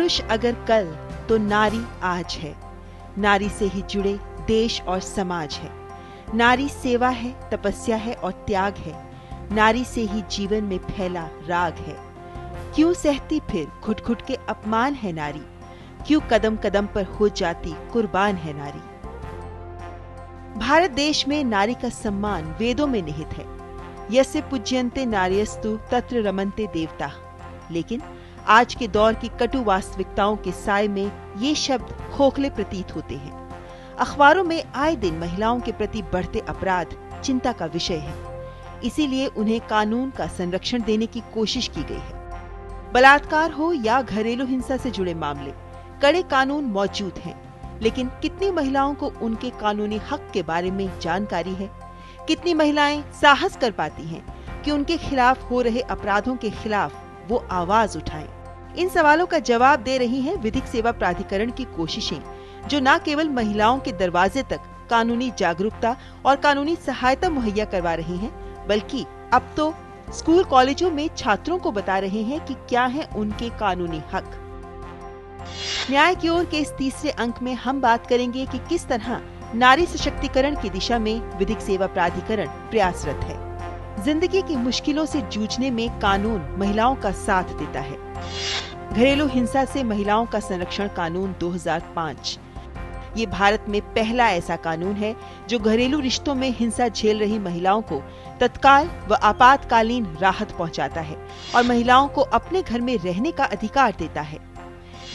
पुरुष अगर कल तो नारी आज है। नारी से ही जुड़े देश और समाज है। नारी सेवा है, तपस्या है और त्याग है। नारी से ही जीवन में फैला राग है। क्यों सहती फिर घुट घुट के अपमान है नारी। क्यों कदम कदम पर हो जाती कुर्बान है नारी। भारत देश में नारी का सम्मान वेदों में निहित है। यस्य पूज्यन्ते नार्यस्तु तत्र रमन्ते देवता। लेकिन आज के दौर की कटु वास्तविकताओं के साए में ये शब्द खोखले प्रतीत होते हैं। अखबारों में आए दिन महिलाओं के प्रति बढ़ते अपराध चिंता का विषय है। इसीलिए उन्हें कानून का संरक्षण देने की कोशिश की गई है। बलात्कार हो या घरेलू हिंसा से जुड़े मामले, कड़े कानून मौजूद हैं, लेकिन कितनी महिलाओं को उनके कानूनी हक के बारे में जानकारी है? कितनी महिलाएं साहस कर पाती हैं कि उनके खिलाफ हो रहे अपराधों के खिलाफ वो आवाज उठाएं? इन सवालों का जवाब दे रही हैं विधिक सेवा प्राधिकरण की कोशिशें, जो न केवल महिलाओं के दरवाजे तक कानूनी जागरूकता और कानूनी सहायता मुहैया करवा रही हैं, बल्कि अब तो स्कूल कॉलेजों में छात्रों को बता रहे हैं कि क्या है उनके कानूनी हक। न्याय की ओर के इस तीसरे अंक में हम बात करेंगे कि किस तरह नारी सशक्तिकरण की दिशा में विधिक सेवा प्राधिकरण प्रयासरत है। जिंदगी की मुश्किलों से जूझने में कानून महिलाओं का साथ देता है। घरेलू हिंसा से महिलाओं का संरक्षण कानून 2005 ये भारत में पहला ऐसा कानून है जो घरेलू रिश्तों में हिंसा झेल रही महिलाओं को तत्काल व आपातकालीन राहत पहुंचाता है और महिलाओं को अपने घर में रहने का अधिकार देता है।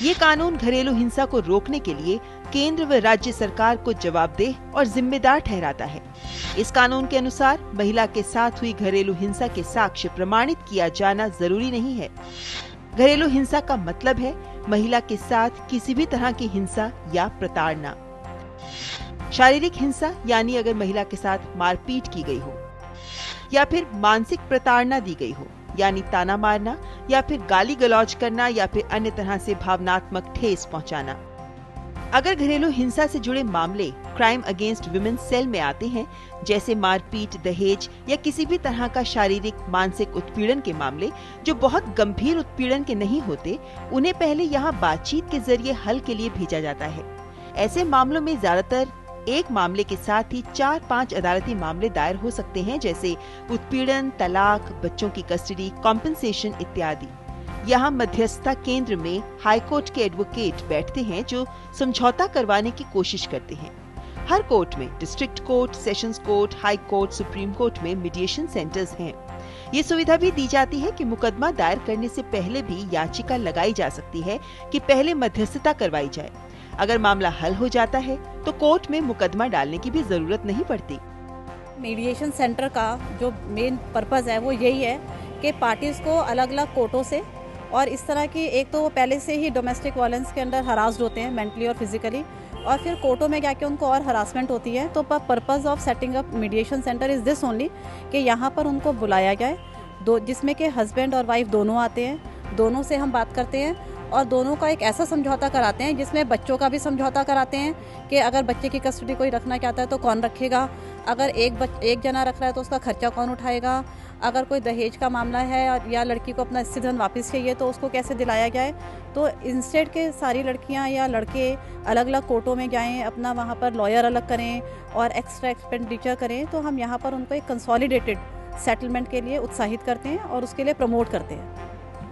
ये कानून घरेलू हिंसा को रोकने के लिए केंद्र व राज्य सरकार को जवाबदेह और जिम्मेदार ठहराता है। इस कानून के अनुसार महिला के साथ हुई घरेलू हिंसा के साक्ष्य प्रमाणित किया जाना जरूरी नहीं है। घरेलू हिंसा का मतलब है महिला के साथ किसी भी तरह की हिंसा या प्रताड़ना। शारीरिक हिंसा यानी अगर महिला के साथ मारपीट की गई हो, या फिर मानसिक प्रताड़ना दी गई हो यानी ताना मारना, या फिर गाली गलौज करना, या फिर अन्य तरह से भावनात्मक ठेस पहुंचाना। अगर घरेलू हिंसा से जुड़े मामले क्राइम अगेंस्ट विमेन सेल में आते हैं, जैसे मारपीट, दहेज या किसी भी तरह का शारीरिक मानसिक उत्पीड़न के मामले जो बहुत गंभीर उत्पीड़न के नहीं होते, उन्हें पहले यहाँ बातचीत के जरिए हल के लिए भेजा जाता है। ऐसे मामलों में ज्यादातर एक मामले के साथ ही 4-5 अदालती मामले दायर हो सकते हैं, जैसे उत्पीड़न, तलाक, बच्चों की कस्टडी, कॉम्पेंसेशन इत्यादि। यहाँ मध्यस्थता केंद्र में हाईकोर्ट के एडवोकेट बैठते हैं जो समझौता करवाने की कोशिश करते हैं। हर कोर्ट में district court, sessions court, high court, supreme court में मीडिएशन सेंटर्स हैं। ये सुविधा भी दी जाती है कि मुकदमा दायर करने से पहले भी याचिका लगाई जा सकती है कि पहले मध्यस्थता करवाई जाए। अगर मामला हल हो जाता है तो कोर्ट में मुकदमा डालने की भी जरूरत नहीं पड़ती। मीडिएशन सेंटर का जो मेन पर्पस है वो यही है कि पार्टीज को अलग अलग कोर्टों से, और इस तरह की एक तो वो पहले से ही डोमेस्टिक वायलेंस के अंडर हरास्ड होते हैं मेंटली और फिजिकली, और फिर कोर्टों में जाके उनको और हरासमेंट होती है। तो purpose of setting up mediation centre is this only कि यहाँ पर उनको बुलाया जाए, जिसमें कि हस्बैंड और वाइफ दोनों आते हैं, दोनों से हम बात करते हैं और दोनों का एक ऐसा समझौता कराते हैं जिसमें बच्चों का भी समझौता कराते हैं कि अगर बच्चे की कस्टडी कोई रखना चाहता है तो कौन रखेगा, अगर एक जना रख रहा है तो उसका खर्चा कौन उठाएगा, अगर कोई दहेज का मामला है या लड़की को अपना स्थिर धन वापस चाहिए तो उसको कैसे दिलाया जाए। तो इंस्टेड के सारी लड़कियां या लड़के अलग अलग कोर्टों में जाएं, अपना वहाँ पर लॉयर अलग करें और एक्स्ट्रा एक्सपेंडिचर करें, तो हम यहाँ पर उनको एक कंसोलिडेटेड सेटलमेंट के लिए उत्साहित करते हैं और उसके लिए प्रमोट करते हैं।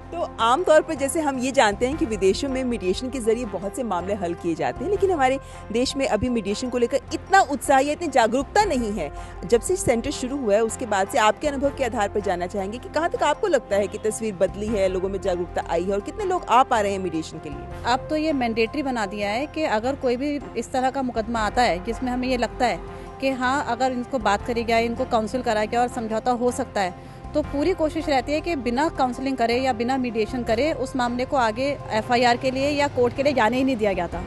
तो आमतौर पर जैसे हम ये जानते हैं कि विदेशों में मीडिएशन के जरिए बहुत से मामले हल किए जाते हैं, लेकिन हमारे देश में अभी मीडिएशन को लेकर इतना उत्साह या इतनी जागरूकता नहीं है। जब से सेंटर शुरू हुआ है उसके बाद से आपके अनुभव के आधार पर जानना चाहेंगे कि कहाँ तक आपको लगता है कि तस्वीर बदली है, लोगों में जागरूकता आई है और कितने लोग आ पा रहे हैं मीडिएशन के लिए? अब तो ये मैंडेटरी बना दिया है कि अगर कोई भी इस तरह का मुकदमा आता है जिसमें हमें ये लगता है कि हाँ अगर इनको बात करी जाए, इनको काउंसिल कराया गया और समझौता हो सकता है, तो पूरी कोशिश रहती है कि बिना काउंसलिंग करे या बिना मीडिएशन करे उस मामले को आगे एफआईआर के लिए या कोर्ट के लिए जाने ही नहीं दिया जाता।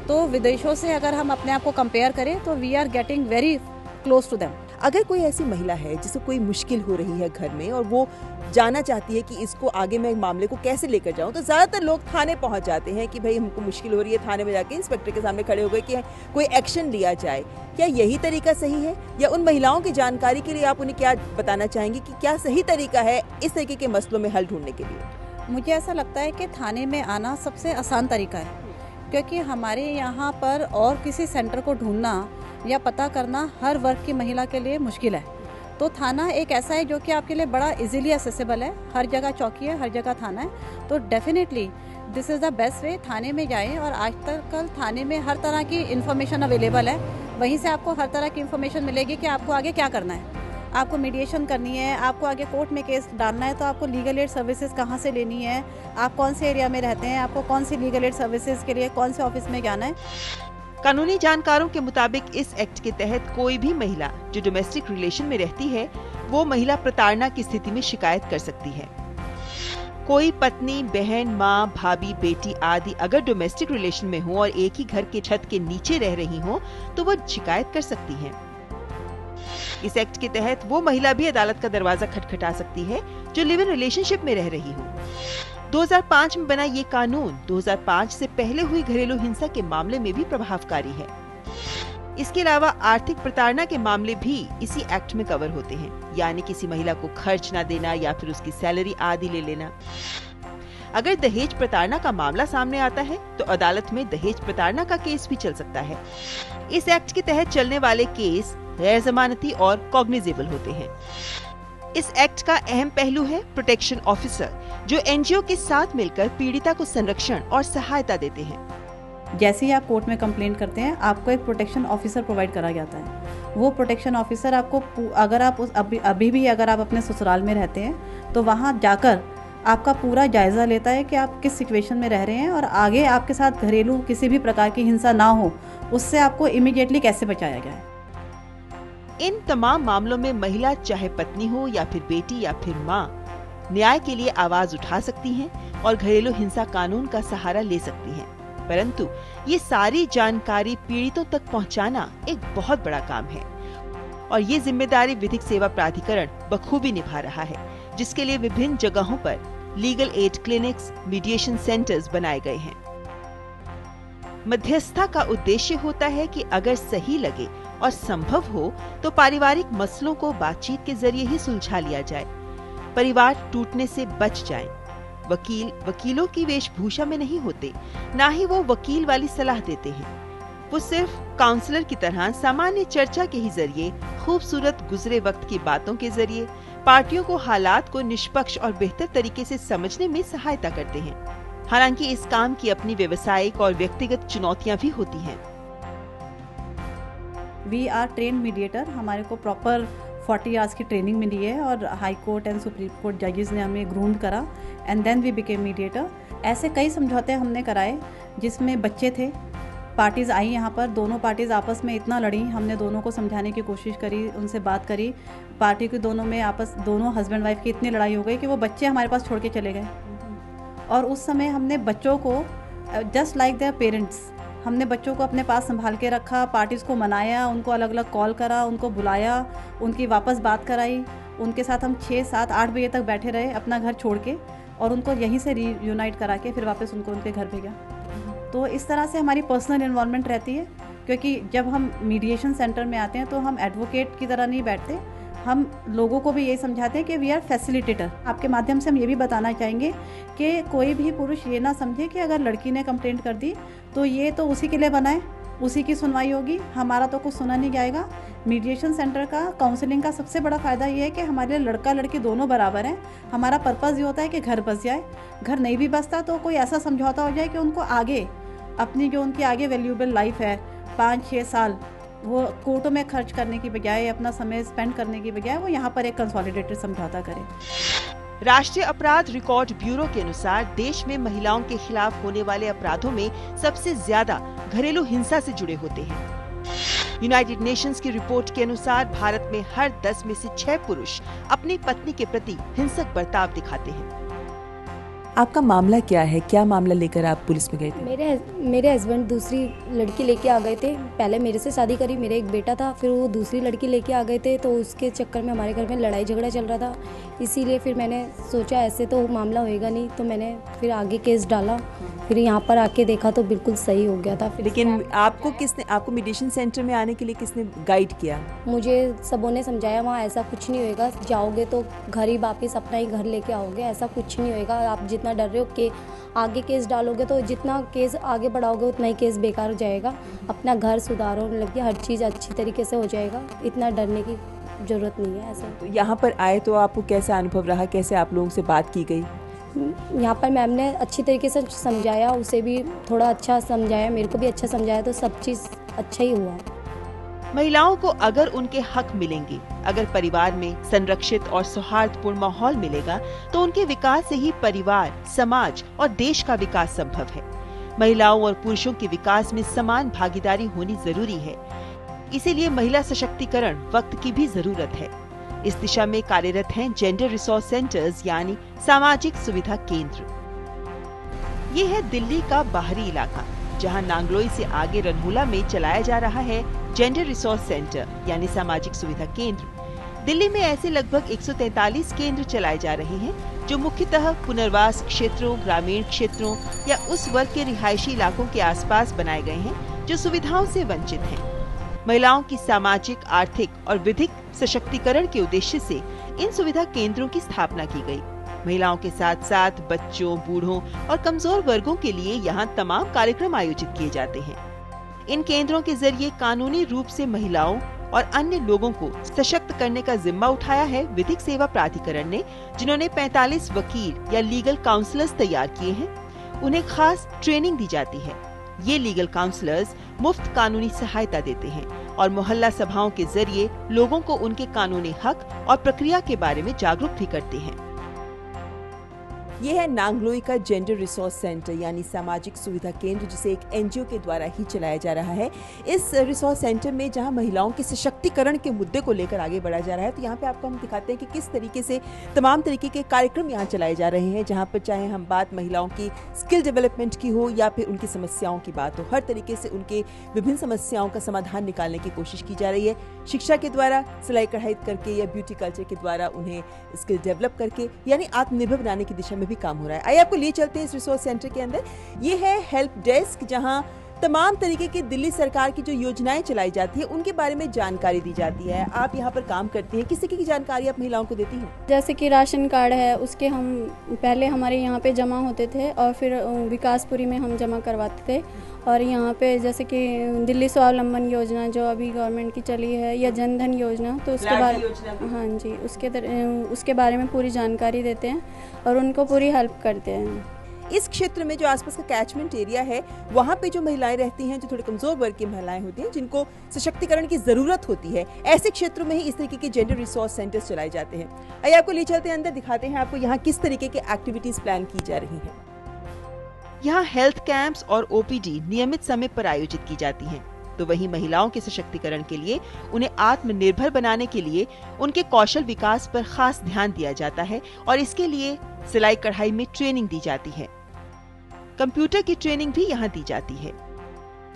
तो विदेशों से अगर हम अपने आप को कंपेयर करें तो we are getting very close to them. अगर कोई ऐसी महिला है जिसे कोई मुश्किल हो रही है घर में और वो जानना चाहती है कि इसको आगे मैं मामले को कैसे लेकर जाऊं, तो ज़्यादातर लोग थाने पहुंच जाते हैं कि भाई हमको मुश्किल हो रही है, थाने में जाके इंस्पेक्टर के सामने खड़े हो गए कि कोई एक्शन लिया जाए। क्या यही तरीका सही है, या उन महिलाओं की जानकारी के लिए आप उन्हें क्या बताना चाहेंगे कि क्या सही तरीका है इस तरीके के मसलों में हल ढूंढने के लिए? मुझे ऐसा लगता है कि थाने में आना सबसे आसान तरीका है, क्योंकि हमारे यहाँ पर और किसी सेंटर को ढूंढना या पता करना हर वर्ग की महिला के लिए मुश्किल है। तो थाना एक ऐसा है जो कि आपके लिए बड़ा इजीली एक्सेसिबल है, हर जगह चौकी है, हर जगह थाना है। तो definitely this is the best way, थाने में जाएं। और आज तक कल थाने में हर तरह की इन्फॉर्मेशन अवेलेबल है, वहीं से आपको हर तरह की इन्फॉर्मेशन मिलेगी कि आपको आगे क्या करना है। आपको मीडिएशन करनी है, आपको आगे कोर्ट में केस डालना है, तो आपको लीगल एड सर्विसेज कहाँ से लेनी है, आप कौन से एरिया में रहते हैं, आपको कौन सी लीगल एड सर्विसेज के लिए कौन से ऑफिस में जाना है। कानूनी जानकारों के मुताबिक इस एक्ट के तहत कोई भी महिला जो डोमेस्टिक रिलेशन में रहती है वो महिला प्रताड़ना की स्थिति में शिकायत कर सकती है। कोई पत्नी, बहन, माँ, भाभी, बेटी आदि अगर डोमेस्टिक रिलेशन में हो और एक ही घर के छत के नीचे रह रही हो तो वो शिकायत कर सकती है। इस एक्ट के तहत वो महिला भी अदालत का दरवाजा खटखटा सकती है जो लिव इन रिलेशनशिप में रह रही हो। 2005 में बना ये कानून 2005 से पहले हुई घरेलू हिंसा के मामले में भी प्रभावकारी है। इसके अलावा आर्थिक प्रताड़ना के मामले भी इसी एक्ट में कवर होते हैं, यानी किसी महिला को खर्च न देना या फिर उसकी सैलरी आदि ले लेना। अगर दहेज प्रताड़ना का मामला सामने आता है तो अदालत में दहेज प्रताड़ना का केस भी चल सकता है। इस एक्ट के तहत चलने वाले केस गैर जमानती और कॉग्निजेबल होते हैं। इस एक्ट का अहम पहलू है प्रोटेक्शन ऑफिसर, जो एनजीओ के साथ मिलकर पीड़िता को संरक्षण और सहायता देते हैं। जैसे ही आप कोर्ट में कंप्लेंट करते हैं, आपको एक प्रोटेक्शन ऑफिसर प्रोवाइड करा जाता है। वो प्रोटेक्शन ऑफिसर आपको अगर आप अभी भी अगर आप अपने ससुराल में रहते हैं तो वहाँ जाकर आपका पूरा जायजा लेता है कि आप किस सिचुएशन में रह रहे हैं और आगे आपके साथ घरेलू किसी भी प्रकार की हिंसा ना हो, उससे आपको इमीडिएटली कैसे बचाया जाए। इन तमाम मामलों में महिला चाहे पत्नी हो या फिर बेटी या फिर माँ, न्याय के लिए आवाज उठा सकती हैं और घरेलू हिंसा कानून का सहारा ले सकती हैं। परंतु ये सारी जानकारी पीड़ितों तक पहुंचाना एक बहुत बड़ा काम है और ये जिम्मेदारी विधिक सेवा प्राधिकरण बखूबी निभा रहा है, जिसके लिए विभिन्न जगहों पर legal aid clinics, mediation centres बनाए गए हैं। मध्यस्थता का उद्देश्य होता है कि अगर सही लगे और संभव हो तो पारिवारिक मसलों को बातचीत के जरिए ही सुलझा लिया जाए, परिवार टूटने से बच जाए। वकीलों की वेशभूषा में नहीं होते, ना ही वो वकील वाली सलाह देते हैं। वो सिर्फ काउंसलर की तरह सामान्य चर्चा के ही जरिए, खूबसूरत गुजरे वक्त की बातों के जरिए पार्टियों को हालात को निष्पक्ष और बेहतर तरीके से समझने में सहायता करते हैं। हालांकि इस काम की अपनी व्यावसायिक और व्यक्तिगत चुनौतियां भी होती हैं। वी आर ट्रेन मीडिएटर, हमारे को प्रॉपर 40 आवर्स की ट्रेनिंग मिली है और high court and supreme court जजेस ने हमें ग्रूम करा and then we became mediator. ऐसे कई समझौते हमने कराए जिसमें बच्चे थे, पार्टीज़ आई यहाँ पर, दोनों पार्टीज़ आपस में इतना लड़ी, हमने दोनों को समझाने की कोशिश करी, उनसे बात करी। पार्टी के दोनों हस्बैंड वाइफ की इतनी लड़ाई हो गई कि वो बच्चे हमारे पास छोड़ के चले गए। और उस समय हमने बच्चों को जस्ट लाइक देयर पेरेंट्स, हमने बच्चों को अपने पास संभाल के रखा, पार्टीज़ को मनाया, उनको अलग अलग कॉल करा, उनको बुलाया, उनकी वापस बात कराई। उनके साथ हम 6, 7, 8 बजे तक बैठे रहे अपना घर छोड़ के और उनको यहीं से रीयूनाइट करा के फिर वापस उनको उनके घर भेजा। तो इस तरह से हमारी पर्सनल इन्वॉल्वमेंट रहती है, क्योंकि जब हम मीडिएशन सेंटर में आते हैं तो हम एडवोकेट की तरह नहीं बैठते, हम लोगों को भी यही समझाते हैं कि वी आर फैसिलिटेटर। आपके माध्यम से हम ये भी बताना चाहेंगे कि कोई भी पुरुष ये ना समझे कि अगर लड़की ने कंप्लेंट कर दी तो ये तो उसी के लिए बना है, उसी की सुनवाई होगी, हमारा तो कुछ सुना नहीं जाएगा। मीडिएशन सेंटर का, काउंसलिंग का सबसे बड़ा फ़ायदा ये है कि हमारे लड़का लड़की दोनों बराबर हैं। हमारा पर्पज़ ये होता है कि घर बस जाए, घर नहीं भी बसता तो कोई ऐसा समझौता हो जाए कि उनको आगे अपनी जो उनकी आगे वैल्यूएबल लाइफ है 5-6 साल, वो कोर्टों में खर्च करने की बजाय, अपना समय स्पेंड करने की बजाय वो यहाँ पर एक कंसोलिडेटेड समझौता करें। राष्ट्रीय अपराध रिकॉर्ड ब्यूरो के अनुसार देश में महिलाओं के खिलाफ होने वाले अपराधों में सबसे ज्यादा घरेलू हिंसा से जुड़े होते हैं। यूनाइटेड नेशंस की रिपोर्ट के अनुसार भारत में हर 10 में से 6 पुरुष अपनी पत्नी के प्रति हिंसक बर्ताव दिखाते हैं। आपका मामला क्या है? क्या मामला लेकर आप पुलिस में गए थे? मेरे हस्बैंड दूसरी लड़की लेके आ गए थे। पहले मेरे से शादी करी, मेरा एक बेटा था, फिर वो दूसरी लड़की लेके आ गए थे, तो उसके चक्कर में हमारे घर में लड़ाई झगड़ा चल रहा था। इसीलिए फिर मैंने सोचा ऐसे तो मामला होएगा नहीं, तो मैंने फिर आगे केस डाला। फिर यहाँ पर आके देखा तो बिल्कुल सही हो गया था। लेकिन आपको मीडिएशन सेंटर में आने के लिए किसने गाइड किया? मुझे सबों ने समझाया वहाँ ऐसा कुछ नहीं होएगा, जाओगे तो घर ही वापस अपना ही घर लेके आओगे, ऐसा कुछ नहीं होएगा। आप इतना डर रहे हो कि आगे केस डालोगे तो जितना केस आगे बढ़ाओगे उतना ही केस बेकार हो जाएगा। अपना घर सुधारो, मतलब कि हर चीज़ अच्छी तरीके से हो जाएगा, इतना डरने की ज़रूरत नहीं है। ऐसा तो यहाँ पर आए तो आपको कैसा अनुभव रहा, कैसे आप लोगों से बात की गई? यहाँ पर मैम ने अच्छी तरीके से समझाया, उसे भी थोड़ा अच्छा समझाया, मेरे को भी अच्छा समझाया, तो सब चीज़ अच्छा ही हुआ। महिलाओं को अगर उनके हक मिलेंगे, अगर परिवार में संरक्षित और सौहार्दपूर्ण माहौल मिलेगा, तो उनके विकास से ही परिवार, समाज और देश का विकास संभव है। महिलाओं और पुरुषों के विकास में समान भागीदारी होनी जरूरी है। इसीलिए महिला सशक्तिकरण वक्त की भी जरूरत है। इस दिशा में कार्यरत हैं जेंडर रिसोर्स सेंटर्स यानी सामाजिक सुविधा केंद्र। ये है दिल्ली का बाहरी इलाका, जहां नांगलोई से आगे रनहुला में चलाया जा रहा है जेंडर रिसोर्स सेंटर यानी सामाजिक सुविधा केंद्र। दिल्ली में ऐसे लगभग 143 केंद्र चलाए जा रहे हैं, जो मुख्यतः पुनर्वास क्षेत्रों, ग्रामीण क्षेत्रों या उस वर्ग के रिहायशी इलाकों के आसपास बनाए गए हैं जो सुविधाओं से वंचित हैं। महिलाओं की सामाजिक, आर्थिक और विधिक सशक्तिकरण के उद्देश्य से इन सुविधा केंद्रों की स्थापना की गई। महिलाओं के साथ साथ बच्चों, बूढ़ों और कमजोर वर्गों के लिए यहाँ तमाम कार्यक्रम आयोजित किए जाते हैं। इन केंद्रों के जरिए कानूनी रूप से महिलाओं और अन्य लोगों को सशक्त करने का जिम्मा उठाया है विधिक सेवा प्राधिकरण ने, जिन्होंने 45 वकील या लीगल काउंसलर्स तैयार किए हैं। उन्हें खास ट्रेनिंग दी जाती है। ये लीगल काउंसलर्स मुफ्त कानूनी सहायता देते हैं और मोहल्ला सभाओं के जरिए लोगों को उनके कानूनी हक और प्रक्रिया के बारे में जागरूक भी करते हैं। ये है नांगलोई का जेंडर रिसोर्स सेंटर यानी सामाजिक सुविधा केंद्र, जिसे एक एनजीओ के द्वारा ही चलाया जा रहा है। इस रिसोर्स सेंटर में जहां महिलाओं के सशक्तिकरण के मुद्दे को लेकर आगे बढ़ा जा रहा है, तो यहाँ पे आपको हम दिखाते हैं कि किस तरीके से तमाम तरीके के कार्यक्रम यहाँ चलाए जा रहे हैं, जहाँ पर चाहे हम बात महिलाओं की स्किल डेवलपमेंट की हो या फिर उनकी समस्याओं की बात हो, हर तरीके से उनके विभिन्न समस्याओं का समाधान निकालने की कोशिश की जा रही है। शिक्षा के द्वारा, सिलाई कढ़ाई करके या ब्यूटी कल्चर के द्वारा उन्हें स्किल डेवलप करके यानी आत्मनिर्भर बनाने की दिशा में भी काम हो रहा है। आइए आपको लिए चलते हैं इस रिसोर्स सेंटर के अंदर। ये है हेल्प डेस्क, जहां तमाम तरीके की दिल्ली सरकार की जो योजनाएं चलाई जाती है उनके बारे में जानकारी दी जाती है। आप यहाँ पर काम करती हैं, किस तरीके की जानकारी आप महिलाओं को देती हैं? जैसे कि राशन कार्ड है, उसके हम पहले हमारे यहाँ पे जमा होते थे और फिर विकासपुरी में हम जमा करवाते थे। और यहाँ पे जैसे कि दिल्ली स्वावलंबन योजना जो अभी गवर्नमेंट की चली है, या जन धन योजना, तो उसके बारे, हाँ जी, उसके बारे में पूरी जानकारी देते हैं और उनको पूरी हेल्प करते हैं। इस क्षेत्र में जो आसपास का कैचमेंट एरिया है, वहाँ पे जो महिलाएं रहती हैं, जो थोड़े कमजोर वर्ग की महिलाएं होती हैं, जिनको सशक्तिकरण की जरूरत होती है, ऐसे क्षेत्रों में ही इस तरीके के जेंडर रिसोर्स सेंटर्स चलाए जाते हैं। आइए आपको ले चलते हैं अंदर, दिखाते हैं आपको यहाँ किस तरीके के एक्टिविटीज प्लान की जा रही हैं। यहाँ हेल्थ कैंप्स और ओपीडी नियमित समय पर आयोजित की जाती हैं। तो वहीं महिलाओं के सशक्तिकरण के लिए, उन्हें आत्मनिर्भर बनाने के लिए उनके कौशल विकास पर खास ध्यान दिया जाता है और इसके लिए सिलाई कढ़ाई में ट्रेनिंग दी जाती है। कंप्यूटर की ट्रेनिंग भी यहाँ दी जाती है।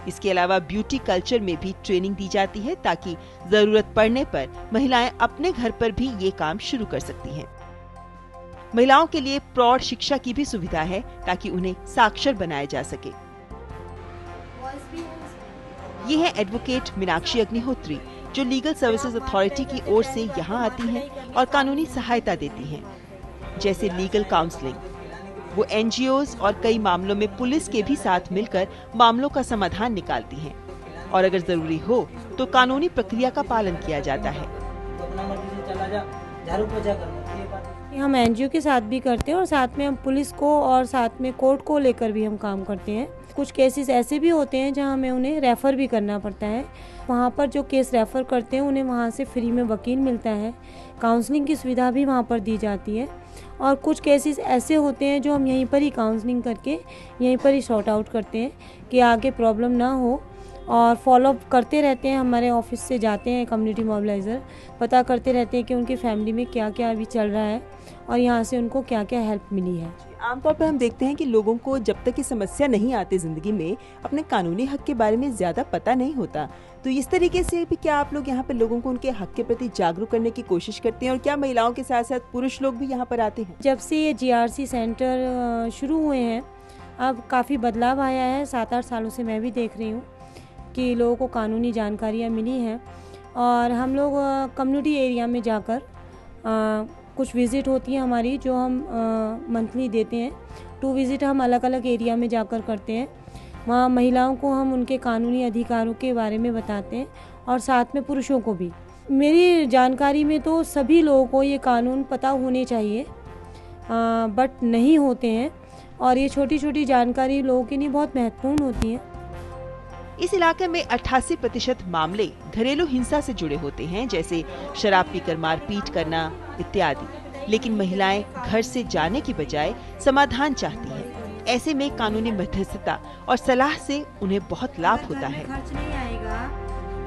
इसके अलावा ब्यूटी कल्चर में भी ट्रेनिंग दी जाती है, ताकि जरूरत पड़ने पर महिलाएं अपने घर पर भी ये काम शुरू कर सकती हैं। महिलाओं के लिए प्रौढ़ शिक्षा की भी सुविधा है, ताकि उन्हें साक्षर बनाया जा सके। ये है एडवोकेट मीनाक्षी अग्निहोत्री, जो लीगल सर्विसेज अथॉरिटी की ओर से यहाँ आती हैं और कानूनी सहायता देती हैं, जैसे लीगल काउंसलिंग। वो एनजीओज और कई मामलों में पुलिस के भी साथ मिलकर मामलों का समाधान निकालती हैं और अगर जरूरी हो तो कानूनी प्रक्रिया का पालन किया जाता है। हम एनजीओ के साथ भी करते हैं और साथ में हम पुलिस को और साथ में कोर्ट को लेकर भी हम काम करते हैं। कुछ केसेस ऐसे भी होते हैं जहां हमें उन्हें रेफ़र भी करना पड़ता है। वहां पर जो केस रेफ़र करते हैं उन्हें वहां से फ्री में वकील मिलता है, काउंसलिंग की सुविधा भी वहां पर दी जाती है। और कुछ केसेस ऐसे होते हैं जो हम यहीं पर ही काउंसलिंग करके यहीं पर ही सॉर्ट आउट करते हैं कि आगे प्रॉब्लम ना हो, और फॉलोअप करते रहते हैं। हमारे ऑफिस से जाते हैं कम्युनिटी मोबिलाइज़र, पता करते रहते हैं कि उनकी फैमिली में क्या क्या अभी चल रहा है और यहाँ से उनको क्या क्या हेल्प मिली है। आमतौर पर हम देखते हैं कि लोगों को जब तक ये समस्या नहीं आती जिंदगी में, अपने कानूनी हक के बारे में ज्यादा पता नहीं होता। तो इस तरीके से भी क्या आप लोग यहाँ पे लोगों को उनके हक के प्रति जागरूक करने की कोशिश करते हैं, और क्या महिलाओं के साथ साथ पुरुष लोग भी यहाँ पर आते हैं? जब से ये जीआरसी सेंटर शुरू हुए हैं, अब काफ़ी बदलाव आया है। 7-8 सालों से मैं भी देख रही हूँ कि लोगों को कानूनी जानकारियाँ मिली हैं और हम लोग कम्युनिटी एरिया में जाकर कुछ विज़िट होती है हमारी जो हम मंथली देते हैं। 2 विज़िट हम अलग अलग एरिया में जाकर करते हैं। वहाँ महिलाओं को हम उनके कानूनी अधिकारों के बारे में बताते हैं और साथ में पुरुषों को भी। मेरी जानकारी में तो सभी लोगों को ये कानून पता होने चाहिए, बट नहीं होते हैं, और ये छोटी छोटी जानकारी लोगों के लिए बहुत महत्वपूर्ण होती है। इस इलाके में 88% मामले घरेलू हिंसा से जुड़े होते हैं, जैसे शराब पीकर मारपीट करना इत्यादि। लेकिन महिलाएं घर से जाने की बजाय समाधान चाहती हैं। ऐसे में कानूनी मध्यस्थता और सलाह से उन्हें बहुत लाभ होता है। खर्च नहीं आएगा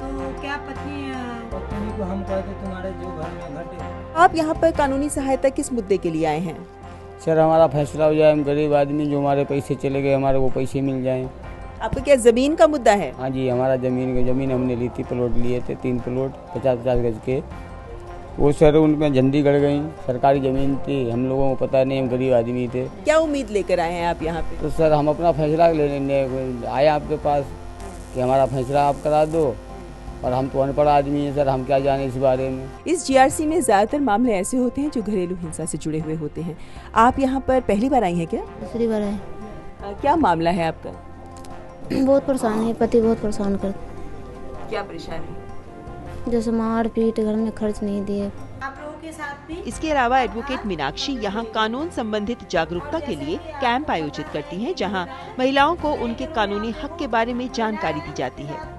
तो क्या पत्नी को हम कहते तुम्हारे जो घर में घटे। आप यहाँ पर कानूनी सहायता किस मुद्दे के लिए आए हैं? सर हमारा फैसला हो जाए, हम गरीब आदमी जो हमारे पैसे चले गए हमारे वो पैसे मिल जाएं। आपका क्या जमीन का मुद्दा है? हाँ जी, हमारा जमीन हमने ली थी, प्लॉट लिए थे 3 प्लॉट 50-50 गज के। वो सर उनमें झंडी गड़ गई, सरकारी ज़मीन थी, हम लोगों को पता नहीं, हम गरीब आदमी थे। क्या उम्मीद लेकर आए हैं आप यहाँ पे? तो सर हम अपना फैसला लेने आए आपके पास कि हमारा फैसला आप करा दो, और हम तो अनपढ़ आदमी हैं सर, हम क्या जाने इस बारे में। इस जीआरसी में ज़्यादातर मामले ऐसे होते हैं जो घरेलू हिंसा से जुड़े हुए होते हैं। आप यहाँ पर पहली बार आई हैं क्या? दूसरी बार है। क्या मामला है आपका? बहुत परेशान है, पति बहुत परेशान कर। क्या परेशानी? जैसे मार पीट, घर में खर्च नहीं दिए। आप लोगों के साथ भी इसके अलावा एडवोकेट मीनाक्षी यहाँ कानून संबंधित जागरूकता के लिए कैंप आयोजित करती हैं, जहाँ महिलाओं को उनके कानूनी हक के बारे में जानकारी दी जाती है।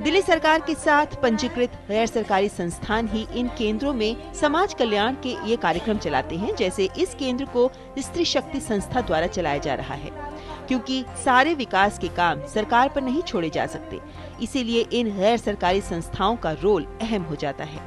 दिल्ली सरकार के साथ पंजीकृत गैर सरकारी संस्थान ही इन केंद्रों में समाज कल्याण के ये कार्यक्रम चलाते हैं, जैसे इस केंद्र को स्त्री शक्ति संस्था द्वारा चलाया जा रहा है। क्योंकि सारे विकास के काम सरकार पर नहीं छोड़े जा सकते, इसीलिए इन गैर सरकारी संस्थाओं का रोल अहम हो जाता है।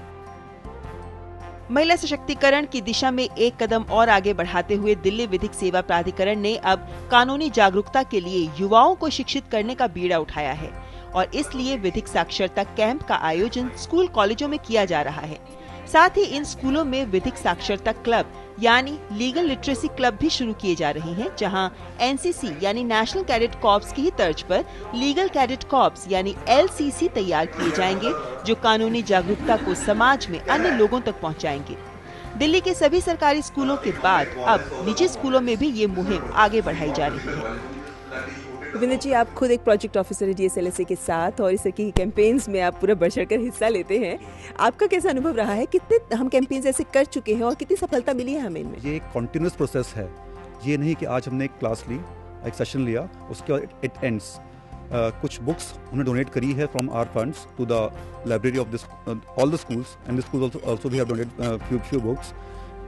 महिला सशक्तिकरण की दिशा में एक कदम और आगे बढ़ाते हुए दिल्ली विधिक सेवा प्राधिकरण ने अब कानूनी जागरूकता के लिए युवाओं को शिक्षित करने का बीड़ा उठाया है, और इसलिए विधिक साक्षरता कैंप का आयोजन स्कूल कॉलेजों में किया जा रहा है। साथ ही इन स्कूलों में विधिक साक्षरता क्लब यानी लीगल लिटरेसी क्लब भी शुरू किए जा रहे हैं, जहां एनसीसी यानी नेशनल कैडेट कॉर्प्स की ही तर्ज पर लीगल कैडेट कॉर्प्स यानी एलसीसी तैयार किए जाएंगे, जो कानूनी जागरूकता को समाज में अन्य लोगों तक पहुंचाएंगे। दिल्ली के सभी सरकारी स्कूलों के बाद अब निजी स्कूलों में भी ये मुहिम आगे बढ़ाई जा रही है। रविंद्र जी, आप खुद एक प्रोजेक्ट ऑफिसर है DSLSA के साथ, और इस तरह की कैंपेन्स में आप पूरा बढ़ चढ़कर हिस्सा लेते हैं। आपका कैसा अनुभव रहा है? कितने हम कैंपेन्स ऐसे कर चुके हैं और कितनी सफलता मिली है हमें इनमें? ये एक कॉन्टिन्यूस प्रोसेस है। ये नहीं कि आज हमने एक क्लास ली, एक सेशन लिया, उसके बाद इट एंड्स। कुछ बुक्स हमने डोनेट करी है from our funds to the library of this all the schools, and the schools also we have donated few books.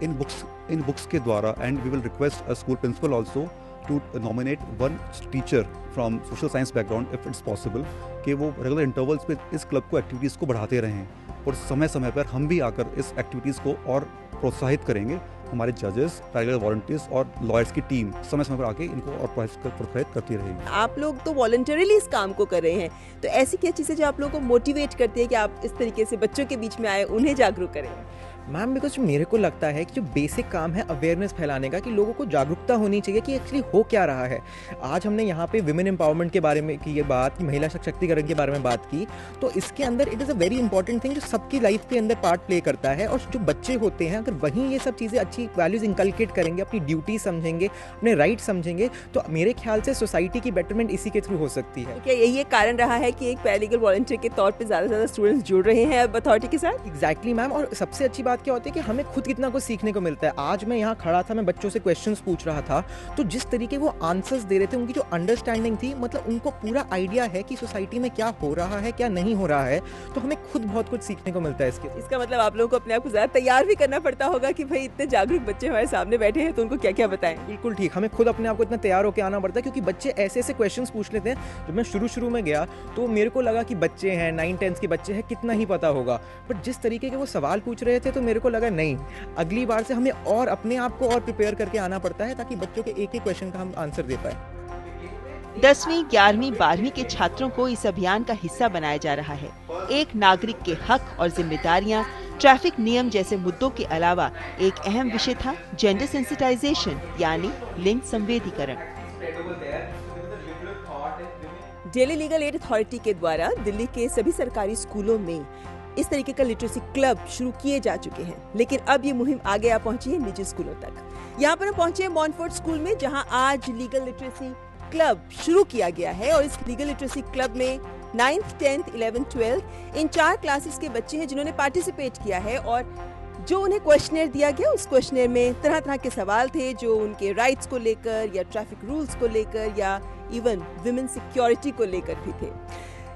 इन बुक्स के द्वारा, and we will request a school principal also to nominate one teacher from social science background if it's possible, कि वो regular intervals पे इस club को activities को बढ़ाते रहें, और समय समय पर हम भी आकर इस एक्टिविटीज़ को और प्रोत्साहित करेंगे। हमारे जजेस, पैरालीगल वॉलंटियर्स और लॉयर्स की टीम समय समय पर आके इनको और प्रोत्साहित करती रहेगी। आप लोग तो वॉलंटरीली इस काम को कर रहे हैं, तो ऐसी क्या चीज़ें जो आप लोगों को मोटिवेट करती है कि आप इस तरीके से बच्चों के बीच में आए, उन्हें जागरूक करें? मैम, बिकॉज मेरे को लगता है कि जो बेसिक काम है अवेयरनेस फैलाने का, कि लोगों को जागरूकता होनी चाहिए कि एक्चुअली हो क्या रहा है। आज हमने यहाँ पे विमेन एम्पावरमेंट के बारे में की ये बात, महिला सशक्तिकरण के बारे में बात की, तो इसके अंदर it is a very important thing जो सबकी लाइफ के अंदर पार्ट प्ले करता है। और जो बच्चे होते हैं, अगर वहीं ये सब चीज़ें अच्छी वैल्यूज़ इंकलकेट करेंगे, अपनी ड्यूटी समझेंगे, अपने राइट समझेंगे, तो मेरे ख्याल से सोसाइटी की बेटरमेंट इसी के थ्रू हो सकती है। क्या यही एक कारण रहा है कि एक पैरालीगल वॉलंटियर के तौर पर ज़्यादा से ज़्यादा स्टूडेंट्स जुड़ रहे हैं अब अथॉरिटी के साथ? एग्जैक्टली मैम, और सबसे अच्छी बात क्या होती है कि हमें खुद कितना कुछ सीखने को मिलता है। आज मैं यहाँ खड़ा था, मैं बच्चों से क्वेश्चंस पूछ रहा था, तो जिस तरीके वो आंसर्स दे रहे थे, उनकी जो अंडरस्टैंडिंग थी, मतलब उनको पूरा आइडिया है कि सोसाइटी में क्या हो रहा है, क्या नहीं हो रहा है, तो हमें खुद बहुत कुछ सीखने को मिलता है इसके। इसका मतलब आप लोगों को अपने आप को ज़्यादा तैयार भी करना पड़ता होगा कि भाई इतने जागरूक बच्चे हमारे सामने बैठे हैं, तो उनको क्या क्या बताएं। बिल्कुल ठीक, हमें खुद अपने आप को इतना तैयार होकर आना पड़ता है, क्योंकि बच्चे ऐसे ऐसे क्वेश्चंस पूछ लेते हैं। जब मैं शुरू में गया तो मेरे को लगा कि बच्चे हैं, 9-10 के बच्चे हैं, कितना ही पता होगा, बट जिस तरीके के वो सवाल पूछ रहे थे, तो मेरे को लगा नहीं, अगली बार से हमें और अपने आप को और प्रिपेयर करके आना पड़ता है, ताकि बच्चों के एक क्वेश्चन का हम आंसर दे पाए। 10वीं, 11वीं, 12वीं के छात्रों को इस अभियान का हिस्सा बनाया जा रहा है। एक नागरिक के हक और जिम्मेदारियां, ट्रैफिक नियम जैसे मुद्दों के अलावा एक अहम विषय था जेंडर सेंसिटाइजेशन यानी लिंग संवेदीकरण। डेली लीगल एड अथॉरिटी के द्वारा दिल्ली के सभी सरकारी स्कूलों में इस तरीके का लिटरेसी क्लब शुरू किए जा चुके हैं, लेकिन अब ये मुहिम आगे आ पहुंची है निजी स्कूलों तक। यहाँ पर हम पहुंचे हैं मॉनफोर्ड स्कूल में, जहां आज लीगल लिटरेसी क्लब शुरू किया गया है और इस लीगल लिटरेसी क्लब में 9th, 10th, 11th, 12th इन 4 क्लासेस के बच्चे हैं जिन्होंने पार्टिसिपेट किया है। और जो उन्हें क्वेश्चनर दिया गया, उस क्वेश्चनर में तरह तरह के सवाल थे जो उनके राइट्स को लेकर या ट्रैफिक रूल्स को लेकर या इवन विमेन सिक्योरिटी को लेकर भी थे।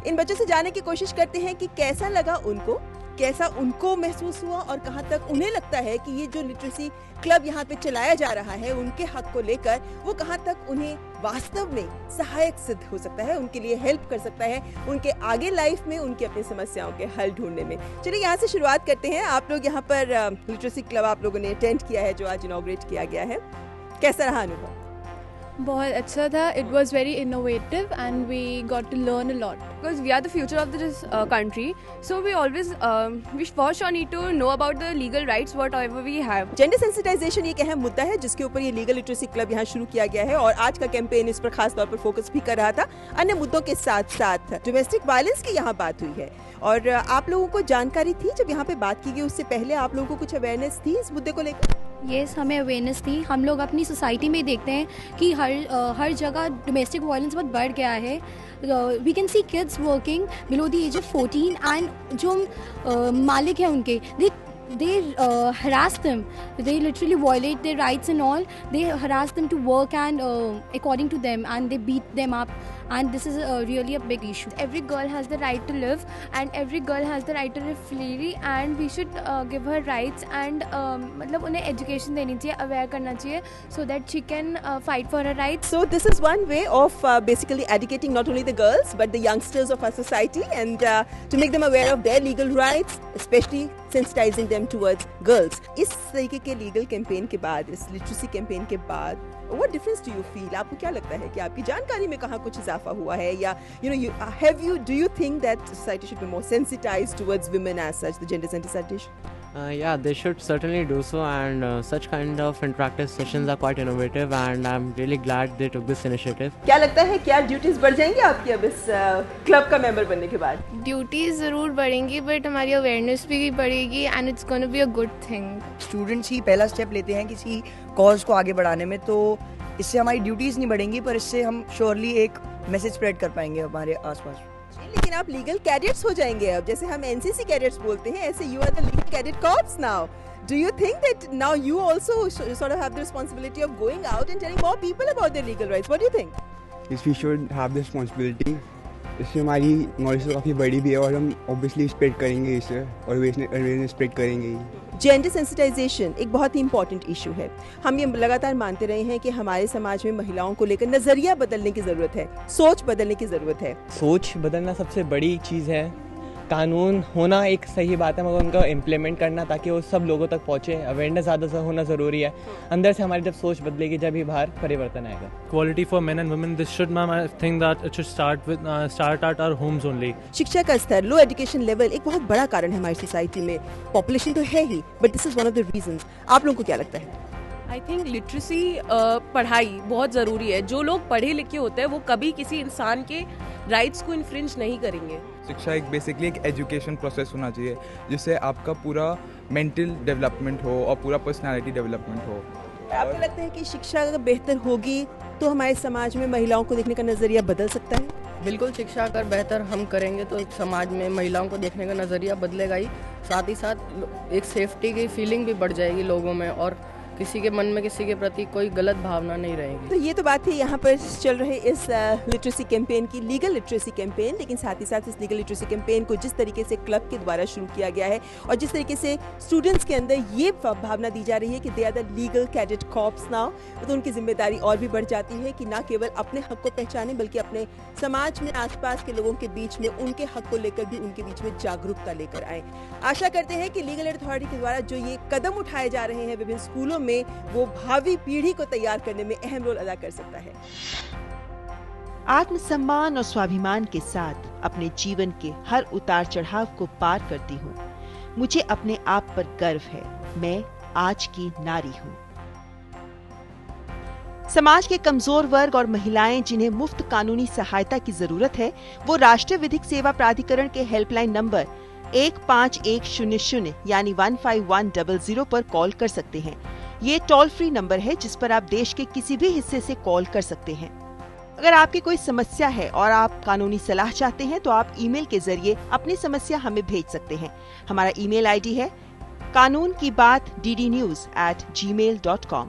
इन बच्चों से जानने की कोशिश करते हैं कि कैसा लगा उनको, कैसा उनको महसूस हुआ और कहां तक उन्हें लगता है कि ये जो लिटरेसी क्लब यहाँ पे चलाया जा रहा है उनके हक को लेकर, वो कहां तक उन्हें वास्तव में सहायक सिद्ध हो सकता है, उनके लिए हेल्प कर सकता है उनके आगे लाइफ में उनकी अपनी समस्याओं के हल ढूंढने में। चलिए यहाँ से शुरुआत करते हैं। आप लोग यहाँ पर लिटरेसी क्लब आप लोगों ने अटेंड किया है जो आज इनॉग्रेट किया गया है, कैसा रहा अनुभव? बहुत अच्छा था. It was very innovative and we got to learn a lot. Because we are the future of this country, so we always we for sure need to know about the legal rights whatever we have. Gender sensitization एक अहम मुद्दा है जिसके ऊपर ये legal literacy club यहाँ शुरू किया गया है और आज का कैंपेन इस पर खास तौर पर फोकस भी कर रहा था। अन्य मुद्दों के साथ साथ डोमेस्टिक वायलेंस की यहाँ बात हुई है और आप लोगों को जानकारी थी जब यहाँ पे बात की गई, उससे पहले आप लोगों को कुछ अवेयरनेस थी इस मुद्दे को लेकर? यस, हमें अवेयरनेस थी। हम लोग अपनी सोसाइटी में देखते हैं कि हर जगह डोमेस्टिक वायलेंस बहुत बढ़ गया है। We can see kids working below the age of 14 and जो मालिक हैं उनके they harass them, they literally violate their rights and all, they harass them to work and according to them and they beat them up and this is really a big issue. Every girl has the right to live and every girl has the right to live freely and we should give her rights and मतलब उन्हें education देनी चाहिए, aware करना चाहिए so that she can fight for her rights. So this is one way of basically educating not only the girls but the youngsters of our society and to make them aware of their legal rights, especially sensitizing them towards girls. इस तरीके के legal campaign के बाद, इस literacy campaign के बाद what difference do you feel? आपको क्या लगता है कि आपकी जानकारी में कहाँ कुछ इजाफा हुआ है या do you think that society should be more sensitized towards women as such, the gender sensitization? Yeah, they should certainly do so and such kind of interactive sessions are quite innovative and I'm really glad they took this initiative. क्या लगता है क्या duties बढ़ जाएंगी आपकी अब इस club का मेंबर बनने के बाद? ड्यूटीज ज़रूर बढ़ेंगी बट हमारी अवेयरनेस भी बढ़ेगी and it's gonna be a good thing. Students ही पहला स्टेप लेते हैं किसी कॉज को आगे बढ़ाने में, तो इससे हमारी ड्यूटीज नहीं बढ़ेंगी पर इससे हम श्योरली एक मैसेज स्प्रेड कर पाएंगे हमारे आसपास. लेकिन आप लीगल कैडेट्स हो जाएंगे अब, जैसे हम एनसीसी कैडेट्स बोलते हैं ऐसे you are the legal cadet corps now. Do you think that now you also sort of have the responsibility of going out and telling more people about their legal rights? What do you think? Yes, we should have the responsibility. इससे हमारी knowledge तो काफ़ी बड़ी भी है और हम obviously spread करेंगे इसे और अवेयरनेस स्प्रेड करेंगे. जेंडर सेंसिटाइजेशन एक बहुत ही इंपॉर्टेंट इशू है. हम ये लगातार मानते रहे हैं कि हमारे समाज में महिलाओं को लेकर नजरिया बदलने की जरूरत है, सोच बदलने की जरूरत है. सोच बदलना सबसे बड़ी चीज़ है. कानून होना एक सही बात है मगर उनका इम्प्लीमेंट करना ताकि वो सब लोगों तक पहुँचे, अवेयरनेस ज़्यादा से होना ज़रूरी है. अंदर से हमारी जब सोच बदलेगी जब ही बाहर परिवर्तन आएगा. Quality for men and women, this should, ma'am, I think that it should start at our homes only. शिक्षा का स्तर, लो एजुकेशन लेवल एक बहुत बड़ा कारण है हमारी सोसाइटी में. पॉपुलेशन तो है ही but this is one of the reasons. आप लोगों को क्या लगता है? आई थिंक लिटरेसी पढ़ाई बहुत ज़रूरी है. जो लोग पढ़े लिखे होते हैं वो कभी किसी इंसान के राइट्स को इन्फ्रिंज नहीं करेंगे. शिक्षा एक बेसिकली एक एजुकेशन प्रोसेस होना चाहिए जिससे आपका पूरा मेंटल डेवलपमेंट हो और पूरा पर्सनालिटी डेवलपमेंट हो. आपको लगता है कि शिक्षा अगर बेहतर होगी तो हमारे समाज में महिलाओं को देखने का नज़रिया बदल सकता है? बिल्कुल, शिक्षा अगर बेहतर हम करेंगे तो समाज में महिलाओं को देखने का नज़रिया बदलेगा ही. साथ ही साथ एक सेफ्टी की फीलिंग भी बढ़ जाएगी लोगों में और किसी के मन में किसी के प्रति कोई गलत भावना नहीं रहेगी. तो ये तो बात थी यहाँ पर चल रहे इस लिटरेसी कैंपेन की, लीगल लिटरेसी कैंपेन. लेकिन साथ ही साथ इस लीगल लिटरेसी कैंपेन को जिस तरीके से क्लब के द्वारा शुरू किया गया है और जिस तरीके से स्टूडेंट्स के अंदर ये भावना दी जा रही है कि they are the legal cadet corps now, तो उनकी जिम्मेदारी और भी बढ़ जाती है कि ना केवल अपने हक को पहचाने बल्कि अपने समाज में आसपास के लोगों के बीच में उनके हक को लेकर भी उनके बीच में जागरूकता लेकर आए. आशा करते हैं कि लीगल एड अथॉरिटी के द्वारा जो ये कदम उठाए जा रहे हैं विभिन्न स्कूलों में वो भावी पीढ़ी को तैयार करने में अहम रोल अदा कर सकता है. आत्मसम्मान और स्वाभिमान के साथ अपने जीवन के हर उतार चढ़ाव को पार करती हूँ. मुझे अपने आप पर गर्व है. मैं आज की नारी हूँ. समाज के कमजोर वर्ग और महिलाएं जिन्हें मुफ्त कानूनी सहायता की जरूरत है, वो राष्ट्रीय विधिक सेवा प्राधिकरण के हेल्पलाइन नंबर 15100 यानी 15100 पर कॉल कर सकते हैं। ये टोल फ्री नंबर है जिस पर आप देश के किसी भी हिस्से से कॉल कर सकते हैं। अगर आपकी कोई समस्या है और आप कानूनी सलाह चाहते हैं तो आप ईमेल के जरिए अपनी समस्या हमें भेज सकते हैं। हमारा ईमेल आईडी है kanunkibaat@gmail.com।